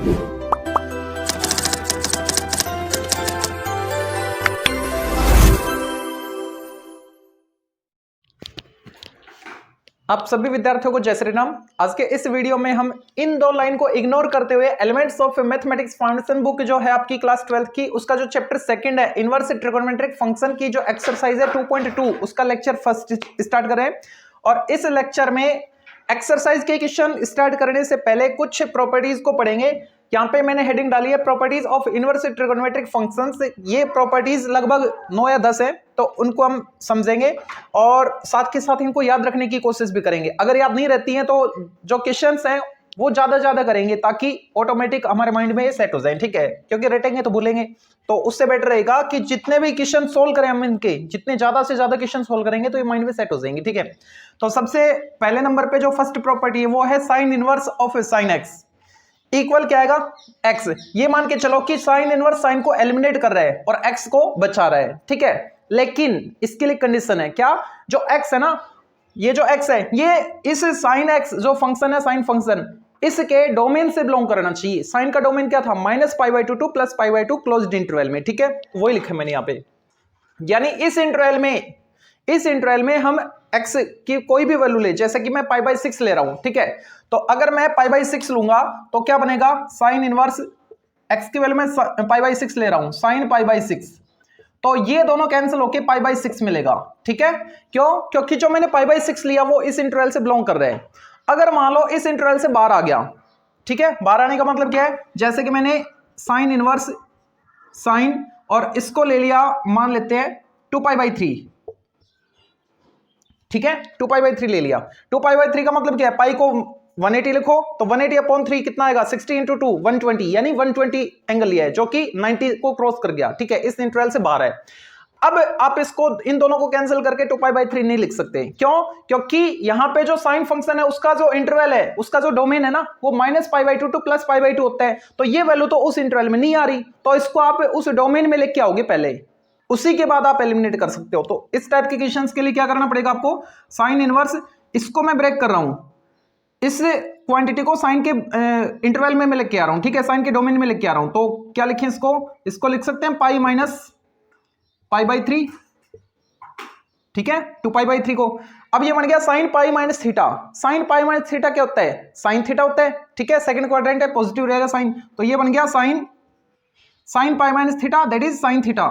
आप सभी विद्यार्थियों को जय श्री राम। आज के इस वीडियो में हम इन दो लाइन को इग्नोर करते हुए elements of mathematics foundation book जो है आपकी क्लास 12 की, उसका जो चैप्टर सेकंड है इनवर्स ट्रिगोनोमेट्रिक फंक्शन की जो एक्सरसाइज है 2.2, उसका लेक्चर फर्स्ट स्टार्ट करें। और इस लेक्चर में एक्सरसाइज के क्वेश्चन स्टार्ट करने से पहले कुछ प्रॉपर्टीज को पढ़ेंगे। यहाँ पे मैंने हेडिंग डाली है properties of inverse trigonometric functions. ये प्रॉपर्टीज लगभग 9 या 10 है, तो उनको हम समझेंगे और साथ के साथ इनको याद रखने की कोशिश भी करेंगे। अगर याद नहीं रहती हैं तो जो क्वेश्चंस हैं वो ज्यादा करेंगे ताकि ऑटोमेटिक हमारे माइंड में ये सेट हो जाए, ठीक है, क्योंकि रटेंगे तो भूलेंगे। तो उससे बेटर रहेगा कि जितने भी क्वेश्चन सोल्व करें हम, इनके जितने ज्यादा से ज्यादा क्वेश्चन सोल्व करेंगे तो ये माइंड में सेट हो जाएंगे, ठीक है। तो सबसे पहले नंबर पे जो फर्स्ट प्रॉपर्टी है वो है sine inverse of sine x equal क्या आएगा, एक्स। ये मान के चलो कि साइन इनवर्स साइन को एलिमिनेट कर रहा है और एक्स को बचा रहा है, ठीक है। लेकिन इसके लिए कंडीशन है क्या, जो एक्स है ना, ये जो एक्स है ये इस साइन एक्स जो फंक्शन है, साइन फंक्शन, इसके डोमेन से बिलोंग करना चाहिए। साइन का डोमेन क्या था, -π/2 टू +π/2 क्लोज्ड इंटरवल में, ठीक है, वही लिखा मैंने यहाँ पे। यानी इस इंटरवल में हम x की कोई भी वैल्यू ले, जैसे कि मैं π/6 ले रहा हूं, ठीक है। तो अगर मैं π/6 लूंगा तो क्या बनेगा, साइन इनवर्स x की वैल्यू में π/6 ले रहा हूं, साइन π/6, तो ये दोनों कैंसिल होके π/6 मिलेगा, ठीक है। क्यों, क्योंकि जो मैंने π/6 लिया वो इस इंटरवल से बिलोंग कर रहे हैं। अगर मान लो इस इंटरवल से बाहर आ गया, ठीक है, बाहर आने का मतलब क्या है, जैसे कि मैंने साइन इनवर्स साइन और इसको ले लिया, मान लेते हैं 2π/3, ठीक है, 2π/3 ले लिया। 2π/3 का मतलब क्या है, पाई को 180 लिखो तो 180/3 कितना आएगा, 60 × 2 120, यानी 120 एंगल लिया है जो कि 90 को क्रॉस कर गया, ठीक है, इस इंटरवल से बाहर है। अब आप इसको इन दोनों को कैंसिल करके 2π/3 नहीं लिख सकते, क्यों, क्योंकि यहां पे जो साइन फंक्शन है उसका जो इंटरवल है, उसका जो डोमेन है ना, वो -π/2 टू +π/2 होता है। तो ये वैल्यू तो उस इंटरवल में नहीं आ रही, तो इसको आप उस डोमेन में लेके आओगे पहले, उसी के बाद आप एलिमिनेट कर सकते हो। तो इस टाइप के क्वेश्चंस के लिए क्या करना पड़ेगा आपको, साइन इनवर्स, इसको मैं ब्रेक कर रहा हूं, इस क्वांटिटी को साइन के इंटरवल में मैं लेके आ रहा हूं, ठीक है, साइन के डोमेन में लेके आ रहा हूं। तो क्या लिखें इसको लिख सकते हैं π/3, ठीक है, 2π/3 को। अब ये बन गया साइन π-θ। साइन π-θ क्या होता है, साइन थीटा होता है, ठीक है, सेकंड क्वाड्रेंट है, पॉजिटिव रहेगा साइन, तो ये बन गया sine π-θ, that is sine theta,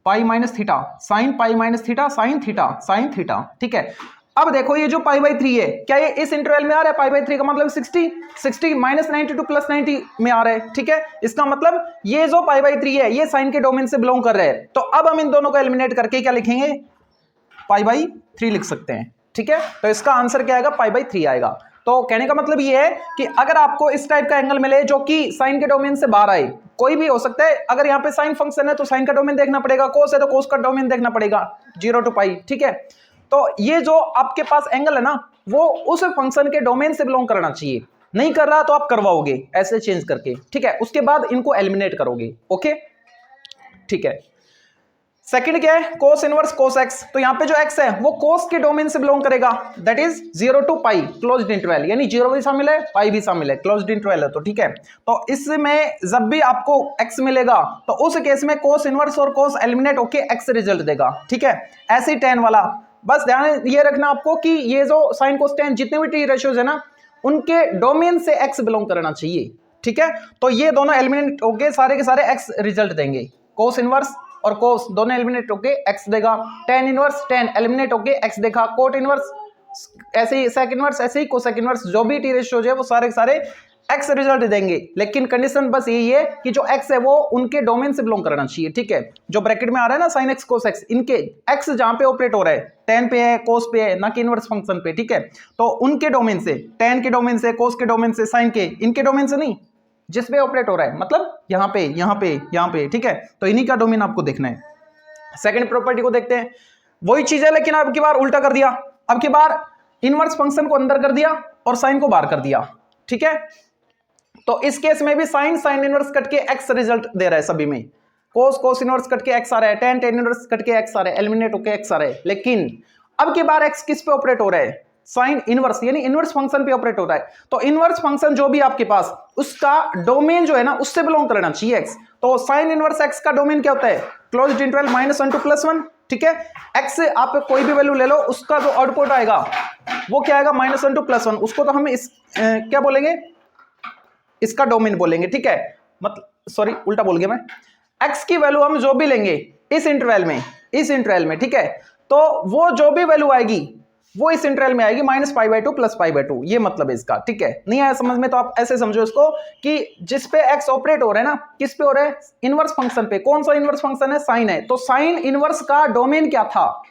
π-θ, sine π-θ, sine theta, ठीक है। अब देखो ये जो π/3 है, क्या ये इस इंटरवल में आ रहा है, π/3 का मतलब 60 -90 टू +90 में आ रहा है, ठीक है। इसका मतलब ये जो π/3 है ये साइन के डोमेन से बिलोंग कर रहे हैं। तो अब हम इन दोनों को एलिमिनेट करके क्या लिखेंगे, π/3 लिख सकते हैं, ठीक है। तो इसका आंसर क्या आएगा, π/3 आएगा। तो कहने का मतलब ये है कि अगर आपको इस टाइप का एंगल मिले जो कि साइन के डोमेन से बाहर आए, कोई भी हो सकता है, अगर यहाँ पे साइन फंक्शन है तो साइन का डोमेन देखना पड़ेगा, कोस है तो कोस का डोमेन देखना पड़ेगा, 0 to π, ठीक है। तो ये जो आपके पास एंगल है ना, वो उस फंक्शन के डोमेन से बिलोंग करना चाहिए, नहीं कर रहा तो आप करवाओगे ऐसे चेंज करके, ठीक है, उसके बाद इनको एलिमिनेट करोगे, ओके, ठीक है। सेकंड क्या है, कोस इनवर्स कोस एक्स। तो यहाँ पे जो एक्स है वो कोस के डोमेन से बिलोंग करेगा, that is 0 to π closed interval, यानी 0 भी शामिल है, पाई भी शामिल है, क्लोज्ड इंटरवल है, तो ठीक है। तो इसमें जब भी आपको एक्स मिलेगा तो उस केस में कोस इनवर्स और कोस एलिमिनेट होके एक्स रिजल्ट देगा, ठीक है। ऐसे टेन वाला, बस ध्यान ये रखना आपको कि ये जो साइन कोस टेन जितने भी टी रेशियोज है ना, उनके डोमेन से एक्स बिलोंग करना चाहिए, ठीक है। तो ये दोनों एलिमिनेट होके सारे के सारे एक्स रिजल्ट देंगे, कोस इनवर्स और कोस दोनों एलिमिनेट होके एक्स देगा, टेन इनवर्स टेन एलिमिनेट होके एक्स देगा, कोट इनवर्स ऐसे ही, सेक इनवर्स ऐसे ही, कोसेक इनवर्स जो भी टी रेशियोज है वो सारे के सारे एक्स रिजल्ट देंगे। लेकिन कंडीशन बस यही है कि जो एक्स है वो उनके डोमेन से बिलोंग करना चाहिए, ठीक है। जो ब्रैकेट में आ रहा है ना साइन एक्स कोस एक्स, इनके एक्स जहां पे ऑपरेट हो रहा है, टेन पे है, कोस पे है, ना कि इनवर्स फंक्शन पे, ठीक है। तो उनके डोमेन से, टेन के डोमेन से, कोस के डोमेन से, साइन के, इनके डोमेन से नहीं, जिस पे ऑपरेट हो रहा है, मतलब यहाँ पे यहाँ पे यहाँ पे, ठीक है। तो इन्हीं का डोमेन आपको देखना है। सेकंड प्रॉपर्टी को देखते हैं, वही चीज है लेकिन अब की बार उल्टा कर दिया, अब की बार इनवर्स फंक्शन को अंदर कर दिया और साइन को बाहर कर दिया, ठीक है। तो इस केस में भी साइन साइन इनवर्स कट के एक्स रिजल्ट दे रहा है सभी में, कोस कोस इनवर्स कट के एक्स आ रहा है, टेन टेन इनवर्स कट के एक्स आ रहा है, एलिमिनेट होके एक्स आ रहा है। लेकिन अब की बार एक्स किस पे ऑपरेट हो रहा है, साइन इनवर्स यानी इनवर्स फंक्शन पे ऑपरेट होता है। तो इनवर्स फंक्शन जो भी आपके पास, उसका डोमेन जो है ना उससे बिलोंग करना चाहिए एक्स। तो साइन इनवर्स एक्स का डोमेन क्या होता है, क्लोज्ड इंटरवल -1 to +1, ठीक है। एक्स से आप कोई भी वैल्यू ले लो, उसका जो आउटपुट आएगा वो क्या आएगा, -1 to +1, उसको तो हम इस क्या बोलेंगे, इसका डोमेन बोलेंगे, ठीक है। मतलब सॉरी उल्टा बोल गया मैं, एक्स की वैल्यू हम जो भी लेंगे इस इंटरवल में, ठीक है, तो वो जो भी वैल्यू आएगी वो इस इंटरवल में आएगी -π/2 +π/2, ये मतलब है इसका, ठीक है। नहीं आया समझ में तो आप ऐसे समझो इसको कि जिस पे एक्स ऑपरेट हो रहा है ना, किस पे हो रहा है, इनवर्स फंक्शन पे। कौन सा इनवर्स फंक्शन है, साइन है। तो साइन इनवर्स का डोमेन क्या था,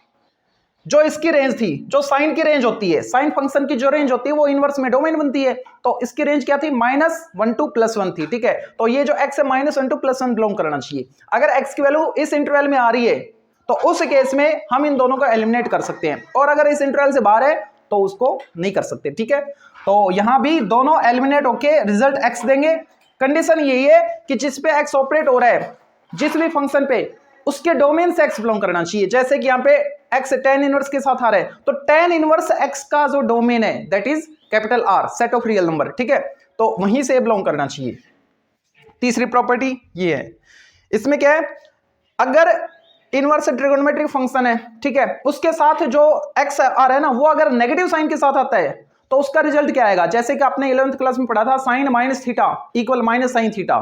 जो इसकी रेंज थी, जो साइन की रेंज होती है, साइन फंक्शन की जो रेंज होती है वो इनवर्स में डोमेन बनती है। तो इसकी रेंज क्या थी, -1 to +1 थी, ठीक है। तो ये जो x है -1 to +1 बिलोंग करना चाहिए। अगर x की वैल्यू इस इंटरवल में आ रही है तो उस केस में हम इन दोनों को एलिमिनेट कर सकते हैं, और अगर इस इंटरवल से बाहर है तो उसको नहीं कर सकते, ठीक है। तो यहां भी दोनों एलिमिनेट होके रिजल्ट x देंगे। कंडीशन यही है कि जिस पे x ऑपरेट हो रहा है, जिस भी फंक्शन पे, उसके डोमेन से x बिलोंग करना चाहिए। जैसे कि यहां पे x tan इनवर्स के साथ आ रहा है, तो tan इनवर्स x का जो डोमेन है that is capital R, set of real number, ठीक है। तो वहीं से बिलोंग करना चाहिए। तीसरी प्रॉपर्टी ये है, इसमें क्या है, अगर इनवर्स ट्रिगोनोमेट्रिक फंक्शन है, ठीक है, उसके साथ जो x आ रहा है ना वो अगर नेगेटिव साइन के साथ आता है तो उसका रिजल्ट क्या आएगा। जैसे कि आपने 11th क्लास में पढ़ा था, साइन -θ इक्वल -sin θ,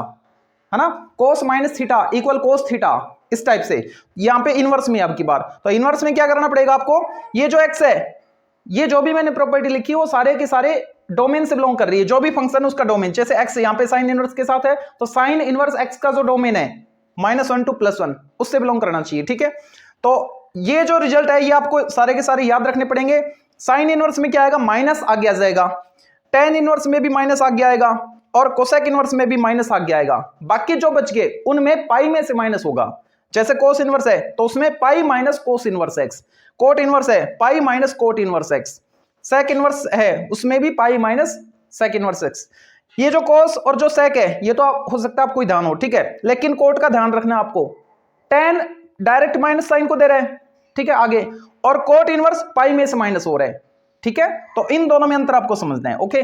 है ना, कोस -θ इक्वल कोस θ, इस टाइप से। यहां पे इनवर्स में आपकी बार, तो इनवर्स में क्या करना पड़ेगा आपको, ये जो x है, ये जो भी मैंने प्रॉपर्टी लिखी है वो सारे के सारे डोमेन से बिलोंग कर रही है, जो भी फंक्शन है उसका डोमेन। जैसे x यहां पे साइन इनवर्स के साथ है, तो साइन इनवर्स x का जो डोमेन है -1 to +1 उससे बिलोंग करना चाहिए, ठीक है। तो ये जो रिजल्ट है ये आपको सारे के सारे याद रखने पड़ेंगे। साइन इनवर्स में क्या आएगा, माइनस आगे आ जाएगा, tan इनवर्स में भी माइनस आगे आएगा, और कोसेक इनवर्स में भी माइनस आगे आएगा। बाकी जो बच गए उनमें पाई में से माइनस होगा। जैसे कोस इनवर्स है तो उसमें pi minus cos inverse x, cot inverse है pi minus cot inverse x, sec inverse है उसमें भी pi minus sec inverse x. ये जो कोस और जो सेक है ये तो हो सकता है आपको ध्यान हो, ठीक है, लेकिन कोट का ध्यान रखना आपको, tan डायरेक्ट माइनस साइन को दे रहे हैं, ठीक है, आगे, और कोट इनवर्स पाई में से माइनस हो रहा है, ठीक है। तो इन दोनों में अंतर आपको समझना है, ओके।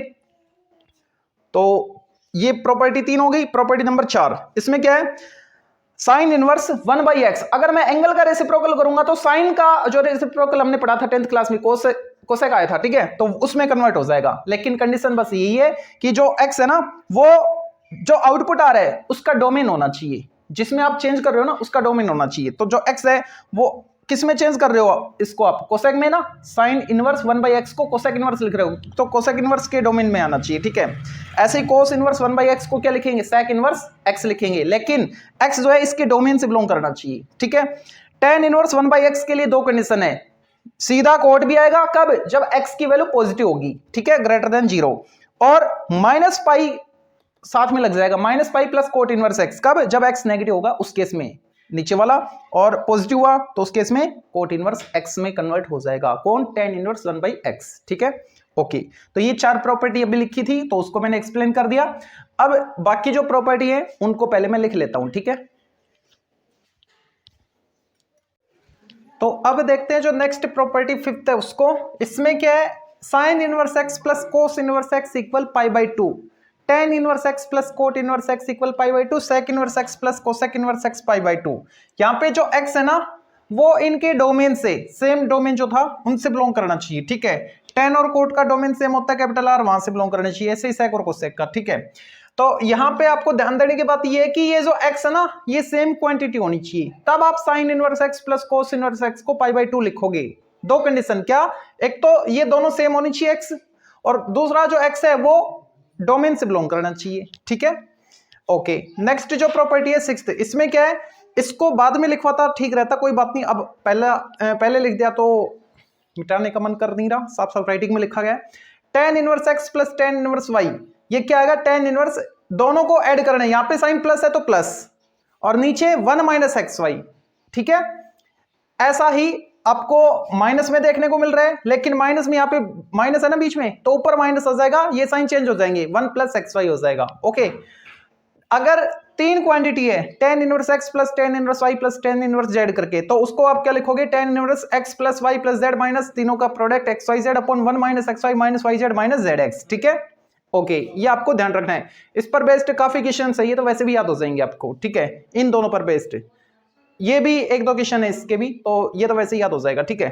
तो ये प्रॉपर्टी 3 हो गई। प्रॉपर्टी नंबर 4, इसमें क्या है, साइन इनवर्स 1/x। अगर मैं एंगल का रेसिप्रोकल करूंगा तो साइन का जो रेसिप्रोकल हमने पढ़ा था 10th क्लास में, कोसेक आया था, ठीक है, तो उसमें कन्वर्ट हो जाएगा। लेकिन कंडीशन बस यही है कि जो x है ना वो जो आउटपुट आ रहा है उसका डोमेन होना चाहिए, जिसमें आप चेंज कर रहे हो ना उसका डोमेन होना चाहिए। तो जो x है वो किस में चेंज कर रहे हो, इसको आप कोसेक में ना, साइन इनवर्स 1/x को कोसेक इनवर्स लिख रहे हो तो कोसेक इनवर्स के डोमेन में आना चाहिए, ठीक है। ऐसे ही कोस इनवर्स 1/x को क्या लिखेंगे, सेक इनवर्स x लिखेंगे, लेकिन x जो है इसके डोमेन से बिलोंग करना चाहिए, ठीक है। tan इनवर्स 1/x के लिए 2 कंडीशन है, सीधा कोट भी आएगा कब, जब x की वैल्यू पॉजिटिव होगी, ठीक है, ग्रेटर देन 0, और माइनस पाई साथ में लग जाएगा, -π प्लस कोट इनवर्स x, कब, जब x नेगेटिव होगा उस केस में नीचे वाला, और पॉजिटिव हुआ तो उस केस में कोट इनवर्स x में कन्वर्ट हो जाएगा, कौन, tan इनवर्स 1/x, ठीक है, ओके। तो ये 4 प्रॉपर्टी अभी लिखी थी तो उसको मैंने एक्सप्लेन कर दिया। अब बाकी जो प्रॉपर्टी है उनको पहले मैं लिख लेता हूं, ठीक है। तो अब देखते हैं जो नेक्स्ट प्रॉपर्टी 5th है उसको। इसमें क्या है, sine inverse x plus cos inverse x equal π/2, tan inverse x plus cot inverse x equal π/2, sec inverse x plus cosec inverse x π/2। यहाँ पे जो x है ना वो इनके डोमेन से, सेम डोमेन जो था उनसे बिलोंग करना चाहिए, ठीक है। tan और कोट का डोमेन सेम होता है, कैपिटल R, वहां से बिलोंग करना चाहिए, ऐसे ही सेक और कोसेक का, ठीक है। तो यहाँ पे आपको ध्यान देने की बात ये है कि ये जो x है ना ये सेम क्वांटिटी होनी चाहिए, तब आप sign inverse x plus cos inverse x को π/2 लिखोगे। 2 कंडीशन, क्या, एक तो ये दोनों सेम होनी चाहिए x, और दूसरा जो x है वो डोमेन से बिलोंग करना चाहिए, ठीक है, ओके। नेक्स्ट जो प्रॉपर्टी है 6th, इसमें क्या है, इसको बाद में लिखवाता ठीक रहता, कोई बात नहीं, अब पहले लिख दिया तो मिटाने का मन कर नहीं रहा, साफ साफ राइटिंग में लिखा गया है। tan inverse x plus tan inverse y, ये क्या आएगा, tan इनवर्स, दोनों को ऐड करना है, यहां पे साइन प्लस है तो प्लस, और नीचे 1 - xy, ठीक है। ऐसा ही आपको माइनस में देखने को मिल रहा है, लेकिन माइनस में यहाँ पे माइनस है ना बीच में, तो ऊपर माइनस आ जाएगा, ये साइन चेंज हो जाएंगे, 1 + xy हो जाएगा, ओके। अगर तीन क्वांटिटी है tan inverse x plus tan inverse y plus tan inverse z करके, तो उसको आप क्या लिखोगे, tan inverse x plus y plus z minus तीनों का product x y z upon 1 minus x y minus y z minus z x. ठीक है, ओके, ये आपको ध्यान रखना है। इस पर बेस्ड काफी क्वेश्चन है, तो वैसे भी याद हो जाएंगे आपको। ठीक है, इन दोनों पर बेस्ड ये भी एक दो क्वेश्चन है इसके भी, तो ये तो वैसे ही याद हो जाएगा। ठीक है,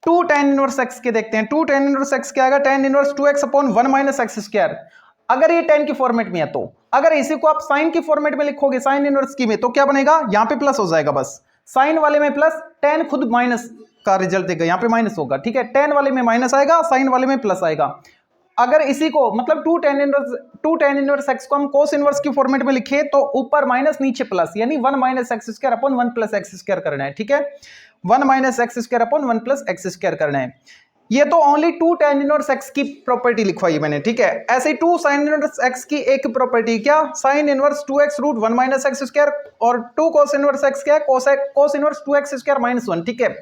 2 tan इनवर्स x के देखते हैं। 2 tan इनवर्स x क्या आएगा, tan inverse 2x upon 1 minus x square. अगर ये tan की फॉर्मेट में है तो, अगर इसी को आप साइन की फॉर्मेट में लिखोगे, साइन इनवर्स की में, तो क्या बनेगा, यहां पे प्लस हो जाएगा बस, साइन वाले में प्लस, tan खुद माइनस का रिजल्ट देगा, यहां पे माइनस होगा। ठीक है, tan वाले में माइनस आएगा, साइन वाले में प्लस आएगा। अगर इसी को मतलब 2 tan इनवर्स x को हम cos इनवर्स की फॉर्मेट में लिखे, तो ऊपर माइनस नीचे प्लस, यानी 1 minus x square upon 1 plus x square करना है। ठीक है, 1 minus x square upon 1 plus x square करना है। ये तो ओनली 2 tan इनवर्स x की प्रॉपर्टी लिखवाई मैंने। ठीक है, ऐसे ही 2 sin इनवर्स x की एक प्रॉपर्टी क्या, sin इनवर्स 2x root 1 minus x square, और 2 cos इनवर्स x क्या है, cos inverse 2x square minus 1। ठीक है,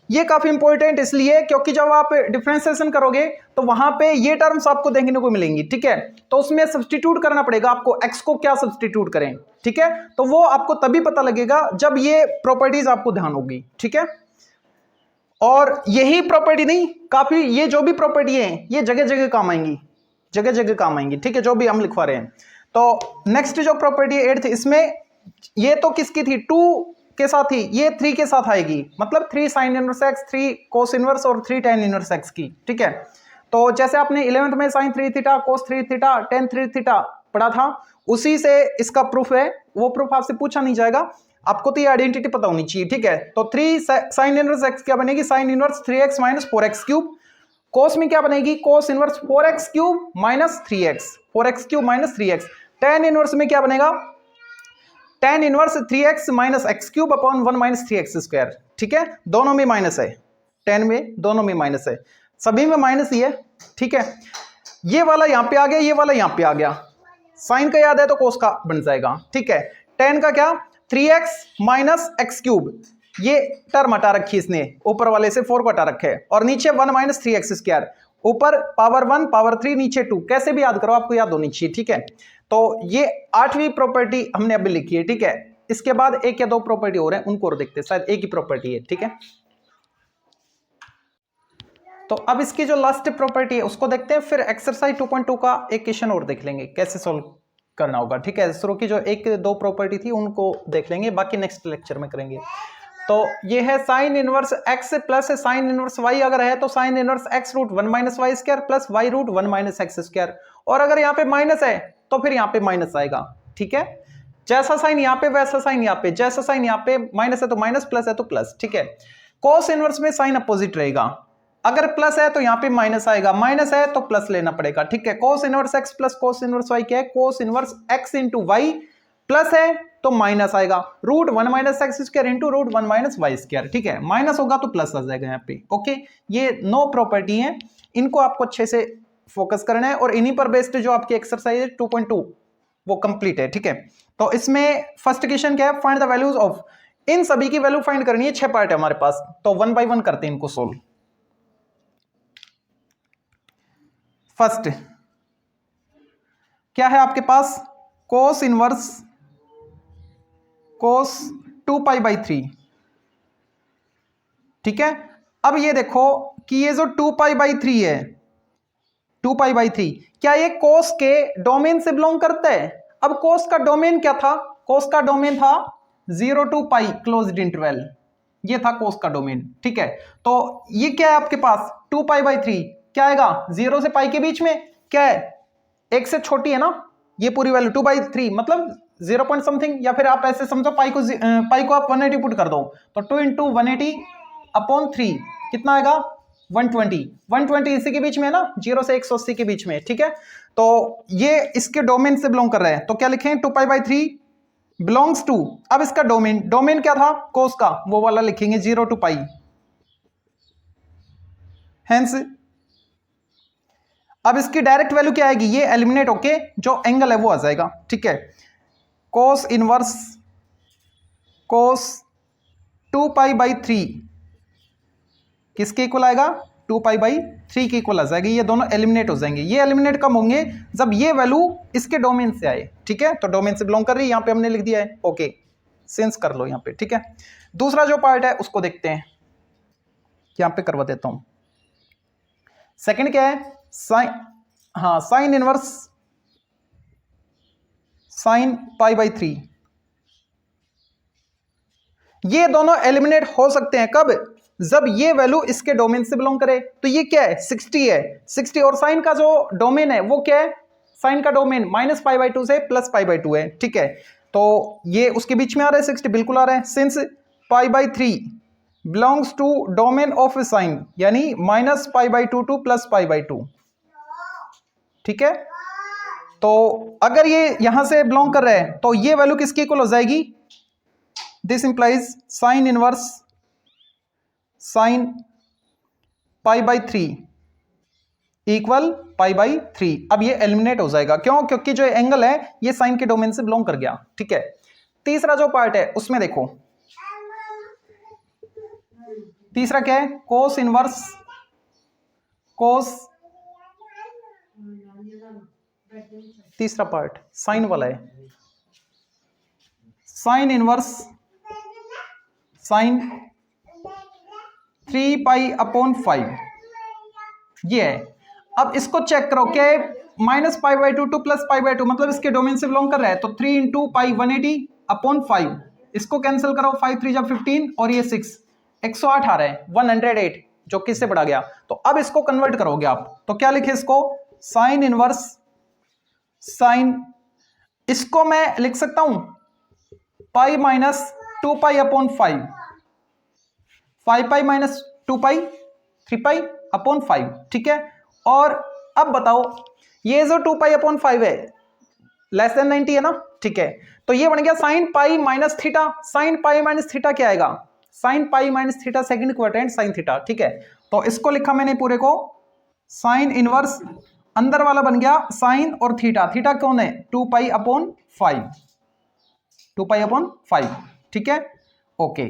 ये काफी इंपॉर्टेंट इसलिए क्योंकि जब आप डिफरेंशिएशन करोगे तो वहां पे ये टर्म्स आपको देखने को मिलेंगी। ठीक है, तो उसमें सब्स्टिट्यूट करना पड़ेगा आपको, x को क्या सब्स्टिट्यूट करें। ठीक है, तो वो आपको तभी पता लगेगा जब ये प्रॉपर्टीज आपको ध्यान होगी। ठीक है, और यही प्रॉपर्टी नहीं, काफी ये जो भी प्रॉपर्टी है ये जगह जगह काम आएंगी, जगह जगह काम आएंगी। ठीक है, जो भी हम लिखवा रहे हैं। तो नेक्स्ट जो प्रॉपर्टी है 8th, इसमें ये तो किसकी थी, 2 के साथ ही, ये 3 के साथ आएगी, मतलब 3 sin inverse x, 3 cos inverse और 3 tan इनवर्स x की। ठीक है, तो जैसे आपने 11th में sin 3 theta cos 3 theta tan 3 theta पढ़ा था, उसी से इसका प्रूफ है। वो प्रूफ आपसे पूछा नहीं जाएगा, आपको तो ये आइडेंटिटी पता होनी चाहिए। ठीक है, तो 3 sin इनवर्स x क्या बनेगी, sin inverse 3x minus 4x cube. cos में क्या बनेगी, cos inverse 4x cube minus 3x, 4x cube minus 3x। tan inverse में क्या बनेगा, tan inverse 3x minus x cube upon 1 minus 3x square. ठीक है, दोनों में माइनस है, tan में दोनों में माइनस है, सभी में माइनस ही है। ठीक है, ये वाला यहां पे आ गया, ये वाला यहां पे आ गया, साइन का याद है तो cos का बन जाएगा। ठीक है, tan का क्या, 3x माइनस एक्स क्यूब, ये टर्म हटा रखी इसने, ऊपर वाले से 4 को हटा रखे है, और नीचे 1 माइनस 3x स्क्वायर, ऊपर पावर 1 पावर 3 नीचे 2, कैसे भी याद करो, आपको याद होनी चाहिए। ठीक है, तो ये 8वीं प्रॉपर्टी हमने अभी लिखी है। ठीक है, इसके बाद एक या दो प्रॉपर्टी और है, उनको और देखते हैं, शायद एक ही प्रॉपर्टी है। ठीक है, तो अब इसकी जो लास्ट प्रॉपर्टी है उसको देखते हैं, फिर एक्सरसाइज 2.2 का एक क्वेश्चन और देख लेंगे कैसे सोल्व करना होगा। ठीक है, शुरू की जो एक दो प्रॉपर्टी थी उनको देख लेंगे, बाकी नेक्स्ट लेक्चर में करेंगे। तो ये है sine inverse x plus sine inverse y, अगर है तो sine inverse x root 1 minus y square plus y root 1 minus x square, और अगर यहाँ पे माइनस है तो फिर यहाँ पे माइनस आएगा। ठीक है, जैसा साइन यहाँ पे वैसा साइन यहाँ पे, जैसा साइन यहाँ पे माइनस है तो माइनस, प्लस है तो प्लस। ठीक है, कोस इनवर्स में साइन अपोजिट रहेगा, अगर प्लस है तो यहाँ पे माइनस आएगा, माइनस है तो प्लस लेना पड़ेगा। ठीक है, cos inverse x plus cos inverse y क्या है, cos inverse x into y, plus है तो माइनस आएगा, root 1 minus x square into root 1 minus y square. ठीक है, माइनस होगा तो प्लस आ जाएगा यहाँ पे। ओके, ये 9 प्रॉपर्टी है, इनको आपको अच्छे से फोकस करना है, और इन्हीं पर बेस्ड जो आपकी एक्सरसाइज 2.2 वो कंप्लीट है। ठीक है, तो इसमें फर्स्ट क्वेश्चन क्या है, फाइंड द वैल्यूज ऑफ, इन सभी की वैल्यू फाइंड करनी है, 6 पार्ट है हमारे पास, तो 1 बाय 1 करते हैं इनको सोल्व। फर्स्ट क्या है आपके पास, cos inverse cos 2 pi by 3। ठीक है, अब ये देखो कि ये जो 2 पाई बाई 3 है, 2 पाई बाई 3, क्या ये कोस के डोमेन से बिलोंग करता है। अब कोस का डोमेन क्या था, कोस का डोमेन था 0 टू पाई क्लोज्ड इंटरवल, ये था कोस का डोमेन। ठीक है, तो ये क्या है आपके पास 2 पाई बाई 3, क्या आएगा 0 से पाई के बीच में क्या है, 1 से छोटी है ना, ये पूरी वैल्यू 2 बाई 3 मतलब 0 पॉइंट समथिंग, या फिर आप ऐसे समझो पाई को आप 180 पुट कर दो, तो 2 इंटू 180 अपॉन 3 कितना आएगा 120, 120 इसी के बीच में है ना, 0 से 180 के बीच में। ठीक है, तो ये इसके डोमेन से बिलोंग कर रहा है, तो क्या लिखें 2 पाई बाई 3 बिलोंग्स टू, अब इसका डोमेन क्या था कोस का, वो वाला लिखेंगे 0 टू पाई, हेंस अब इसकी डायरेक्ट वैल्यू क्या आएगी, ये एलिमिनेट होके जो एंगल है वो आ जाएगा। ठीक है, cos inverse cos 2 pi by 3 किसके इक्वल आएगा, 2 पाई बाई 3 के इक्वल आ जाएगी, ये दोनों एलिमिनेट हो जाएंगे। ये एलिमिनेट कब होंगे, जब ये वैल्यू इसके डोमेन से आए। ठीक है, तो डोमेन से बिलोंग कर रही है, यहाँ पे हमने लिख दिया है। ओके, सेंस कर लो यहाँ पे, ठीक है। दूसरा जो पार्ट है उसको देखते हैं, यहाँ पे करवा देता हूं। सेकंड क्या है, साइन, हाँ sign inverse sine pi by 3। ये दोनों एलिमिनेट हो सकते हैं कब, जब ये वैल्यू इसके डोमेन से बिलोंग करे। तो ये क्या है, 60 है, 60, और साइन का जो डोमेन है वो क्या है, साइन का डोमेन -π/2 से +π/2 है, ठीक है। तो ये उसके बीच में आ रहा है 60, बिल्कुल आ रहा है, since π/3 belongs to domain of sine, यानी -π/2 टू +π/2, ठीक है। तो अगर ये यहां से बिलोंग कर रहा है तो ये वैल्यू किसकी इक्वल हो जाएगी, this implies sine inverse sine π/3 equal π/3। अब ये एलिमिनेट हो जाएगा, क्यों, क्योंकि जो एंगल है ये साइन के डोमेन से बिलोंग कर गया, ठीक है। तीसरा जो पार्ट है उसमें देखो, तीसरा क्या है, कोस इनवर्स कोस, तीसरा पार्ट साइन वाला है, साइन इनवर्स साइन 3π/5, ये है। अब इसको चेक करो, क्या है, -π/2 टू +π/2, मतलब इसके डोमेन से बिलोंग कर रहा है, तो 3 × π 180/5, इसको कैंसिल करो, 5 3 जा 15 और ये 6, 108 आ रहा है, 108, जो किससे बढ़ा गया। तो अब इसको कन्वर्ट करोगे आप, तो क्या लिखे इसको, साइन इनवर्स साइन, इसको मैं लिख सकता हूं पाई -2π/5, 5π - 2π 3π/5, ठीक है। और अब बताओ, ये जो 2π/5 है लेस देन 90 है ना, ठीक है। तो ये बन गया sine pi minus theta, sine pi minus theta क्या आएगा, sine pi minus theta second quadrant sign theta, ठीक है। तो इसको लिखा मैंने पूरे को, साइन इनवर्स, अंदर वाला बन गया साइन और थीटा, थीटा कौन है, 2π/5, 2π/5, ठीक है, ओके।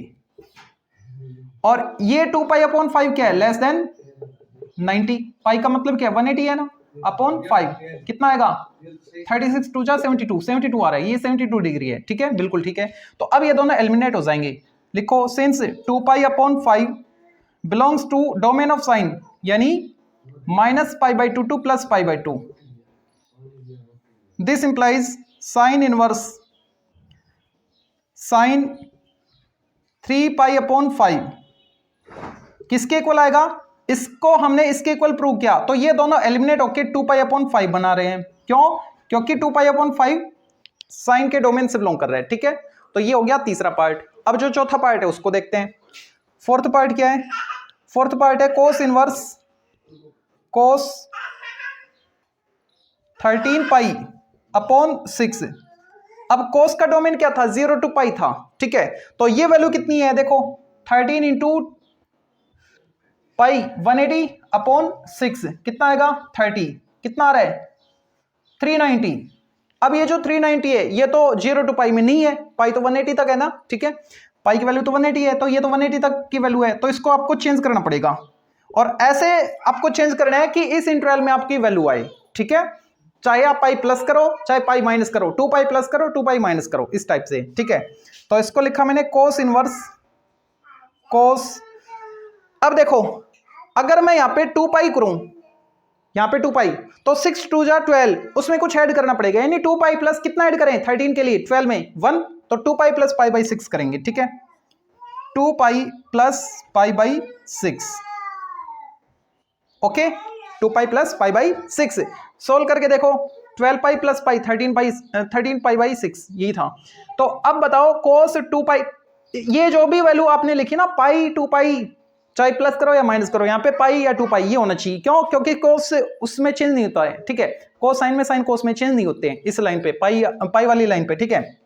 और ये 2π/5 क्या है, लेस देन 90, पाई का मतलब क्या है, 180 है ना, अपॉन 5 कितना आएगा, 36 2 जा 72, 72 आ रहा है, ये 72 डिग्री है, ठीक है, बिल्कुल ठीक है। तो अब ये दोनों एलिमिनेट हो जाएंगे, लिखो since 2π/5 belongs to domain of sine, यानी -π/2 to +π/2, this implies sine inverse sine 3π/5 किसके इक्वल आएगा, इसको हमने इसके इक्वल प्रूव किया, तो ये दोनों एलिमिनेट होके 2π/5 बना रहे हैं, क्यों, क्योंकि 2π/5 साइन के डोमेन से बिलोंग कर रहा है, ठीक है। तो ये हो गया तीसरा पार्ट। अब जो चौथा पार्ट है उसको देखते हैं। फोर्थ पार्ट क्या है, फोर्थ पार्ट है कोस इनवर्स कोस 13π/6। अब कोस का डोमेन क्या था, 0 to π था, ठीक है। तो ये वैल्यू कितनी है, देखो 13 × π 180/6 कितना आएगा, 30, कितना आ रहा है, 390। अब ये जो 390 है ये तो 0 to π में नहीं है, पाई तो 180 तक है ना, ठीक है, पाई की वैल्यू तो 180 है, तो ये तो 180 तक की वैल्यू है, तो इसको आपको चेंज करना पड़ेगा, और ऐसे आपको चेंज करना है कि इस इंटरवल में आपकी वैल्यू आए, ठीक है। चाहे आप पाई प्लस करो चाहे पाई माइनस करो, 2π प्लस करो 2π माइनस करो, इस टाइप से, ठीक है। तो इसको लिखा मैंने कोस इनवर्स कोस। अब देखो अगर मैं यहाँ पे 2π करूं, यहाँ पे 2π, तो 6 2 जा 12, उसमें कुछ ऐड करना पड़ेगा, यानी 2π प्लस कितना ऐड करें 13 के लिए, 12 में 1, तो 2π प्लस π/6 करेंगे, ठीक है, 2π प्लस π/6, ओके, 2π प्लस π/6। सोल्व करके देखो, 12π प्लस π 13π/6 यही था। तो अब बताओ कोस 2π, ये जो भी वैल्यू आपने लिखी ना, पाई 2π, चाहे प्लस करो या माइनस करो, यहाँ पे पाई या 2π ये होना चाहिए, क्यों, क्योंकि कोस उसमें चेंज नहीं होता है, ठीक है, कोस साइन में साइन कोस में चेंज नहीं होते हैं इस लाइन पे, पाई वाली लाइन पे, ठीक है।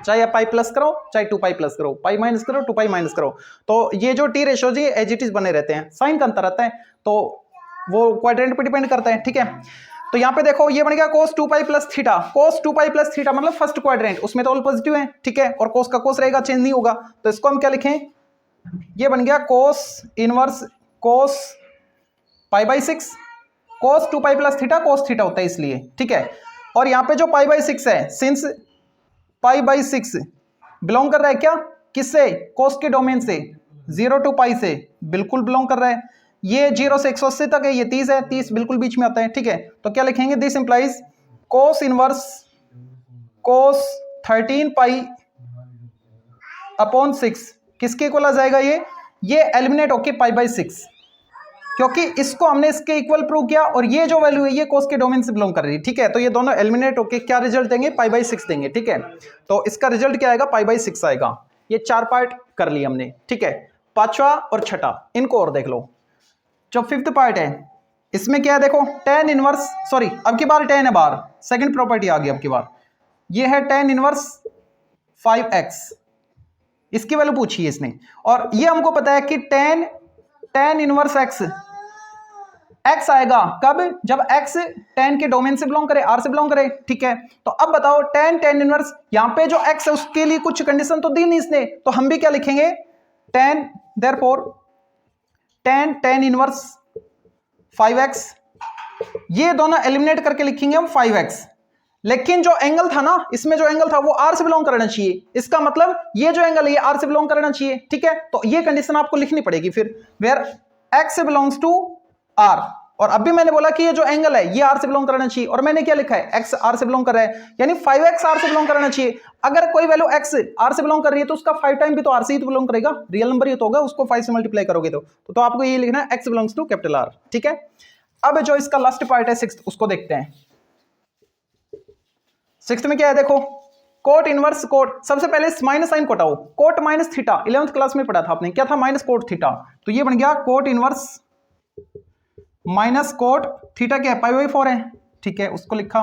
चाहे आप पाई प्लस करो चाहे 2π प्लस करो, पाई माइनस करो 2π माइनस करो, तो ये जो टी रेशियोज ये एज इट इज बने रहते हैं, साइन का अंतर आता है तो वो क्वाड्रेंट पे डिपेंड करता है, ठीक है। तो यहाँ पे देखो ये बन गया cos 2π plus theta, cos 2π plus theta मतलब फर्स्ट क्वाड्रेंट, उसमें तो ऑल पॉजिटिव है, ठीक है, और cos का cos रहेगा, चेंज नहीं होगा, तो इसको हम क्या लिखें, ये बन गया cos inverse cos π/6, cos 2π plus theta cos theta होता है इसलिए, ठीक है। और यहाँ पे जो पाई बाई 6 है, सिंस पाई बाई 6 बिलोंग कर रहा है क्या, किससे, कोस के डोमेन से, 0 टू पाई से, बिल्कुल बिलोंग कर रहा है। ये 0 से 180 तक है, ये 30 है, 30 बिल्कुल बीच में आता है, ठीक है। तो क्या लिखेंगे, this implies cos inverse cos 13 pi upon 6 किसके इक्वल आ जाएगा, ये एलिमिनेट होके पाई बाई 6, क्योंकि इसको हमने इसके इक्वल प्रूव किया और ये जो वैल्यू है ये कोस के डोमेन से बिलोंग कर रही है, ठीक है। तो ये दोनों एलिमिनेट होके क्या रिजल्ट देंगे, पाई बाई 6 देंगे, ठीक है। तो इसका रिजल्ट क्या आएगा, पाई बाई 6 आएगा। ये 4 पार्ट कर लिए हमने, ठीक है। पांचवा और छठा इनको और देख लो। जो 5th पार्ट है इसमें क्या है, देखो tan इनवर्स, सॉरी अब की बार tan है बाहर, सेकंड प्रॉपर्टी आ गई अब की बार, ये है tan इनवर्स 5x, इसकी वैल्यू पूछी है इसने, और ये हमको पता है कि tan इनवर्स x आएगा कब, जब x tan के डोमेन से बिलोंग करे, r से बिलोंग करे, ठीक है। तो अब बताओ tan इनवर्स, यहां पे जो x है उसके लिए कुछ कंडीशन तो दी नहीं इसने, तो हम भी क्या लिखेंगे, tan therefore tan inverse 5x, ये दोनों एलिमिनेट करके लिखेंगे हम 5x, लेकिन जो एंगल था ना, इसमें जो एंगल था वो r से बिलोंग करना चाहिए, इसका मतलब ये जो एंगल है ये r से बिलोंग करना चाहिए, ठीक है। तो ये कंडीशन आपको लिखनी पड़ेगी फिर, where x belongs to r, और अभी मैंने बोला कि ये जो एंगल है ये r से बिलोंग करना चाहिए, और मैंने क्या लिखा है, x r से बिलोंग कर रहा है, यानी 5x r से बिलोंग करना चाहिए। अगर कोई वैल्यू x r से बिलोंग कर रही है तो उसका 5 टाइम भी तो r से ही तो बिलोंग करेगा, रियल नंबर ही तो होगा, उसको 5 से मल्टीप्लाई करोगे तो आपको ये लिखना है x belongs to capital R, ठीक है। अब जो इसका लास्ट पार्ट है 6th, उसको देखते हैं। 6th में क्या है, देखो कोट इनवर्स कोट, सबसे पहले माइनस साइन को हटाओ, coat minus theta 11th class में पढ़ा था आपने, क्या था, माइनस कोट थीटा, तो ये बन गया coat inverse minus cot theta, क्या है, पाई बाई 4 है, ठीक है, उसको लिखा।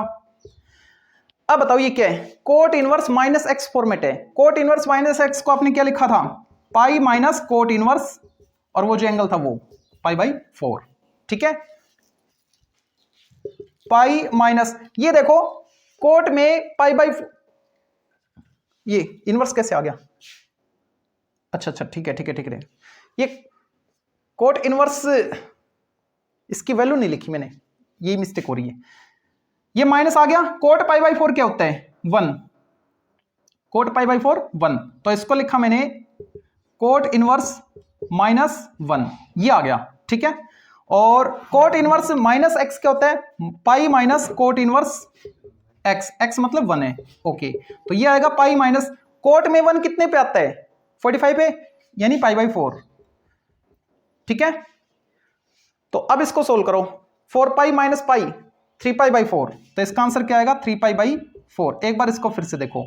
अब बताओ ये क्या है, cot inverse minus x format है, कोट इनवर्स माइनस एक्स को आपने क्या लिखा था, पाई माइनस कोट इनवर्स, और वो जो एंगल था वो पाई बाई 4, ठीक है। पाई माइनस, ये देखो कोट में पाई बाई, ये इनवर्स कैसे आ गया, अच्छा ठीक है, ये कोट इनवर्स, इसकी वैल्यू नहीं लिखी मैंने, यही मिस्टेक हो रही है, ये माइनस आ गया, कोट पाई बाई 4 क्या होता है, 1, कोट पाई बाई 4 1, तो इसको लिखा मैंने कोट इनवर्स माइनस 1, ये आ गया, ठीक है। और कोट इनवर्स माइनस एक्स क्या होता है, pi minus cot inverse x, x मतलब 1 है, ओके। तो ये आएगा पाई माइनस, कोट में 1 कितने पे आता है, 45 पे, यानी पाई बाई 4, ठीक है। तो अब इसको सोल्व करो, 4 pi minus pi 3 pi by 4, तो इसका आंसर क्या आएगा, 3 पाई बाई 4। एक बार इसको फिर से देखो,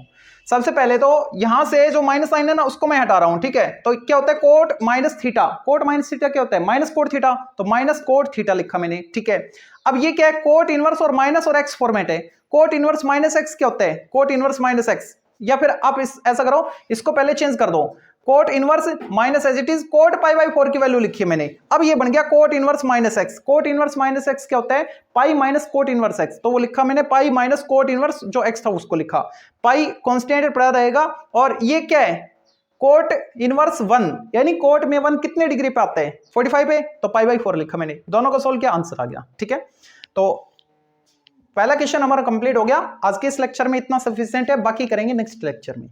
सबसे पहले तो यहां से जो माइनस साइन है ना उसको मैं हटा रहा हूं, ठीक है। तो क्या होता है, cot minus theta, cot minus theta क्या होता है, माइनस कोट थीटा, तो माइनस कोट थीटा लिखा मैंने, ठीक है। अब ये क्या है, कोट इनवर्स और माइनस और एक्स फॉर्मेट है, कोट इनवर्स माइनस एक्स क्या होता है, कोट इनवर्स माइनस एक्स, या फिर आप ऐसा करो, इसको पहले चेंज कर दो, cot inverse minus as it is cot pi by 4 की वैल्यू लिखी है मैंने, अब ये बन गया coat inverse minus x, cot inverse minus x क्या होता है, pi minus cot inverse x, तो वो लिखा मैंने पाई माइनस कोट इनवर्स, जो एक्स था उसको लिखा, पाई कांस्टेंट पड़ा रहेगा, और ये क्या है, कोट इनवर्स 1, यानी कोट में 1 कितने डिग्री पे आता है, 45 पे, तो पाई बाई 4 लिखा मैंने, दोनों को सोल्व किया, आंसर आ गया, ठीक है। तो पहला क्वेश्चन हमारा कंप्लीट हो गया, आज के इस लेक्चर में इतना सफिशिएंट है, बाकी करेंगे नेक्स्ट लेक्चर में।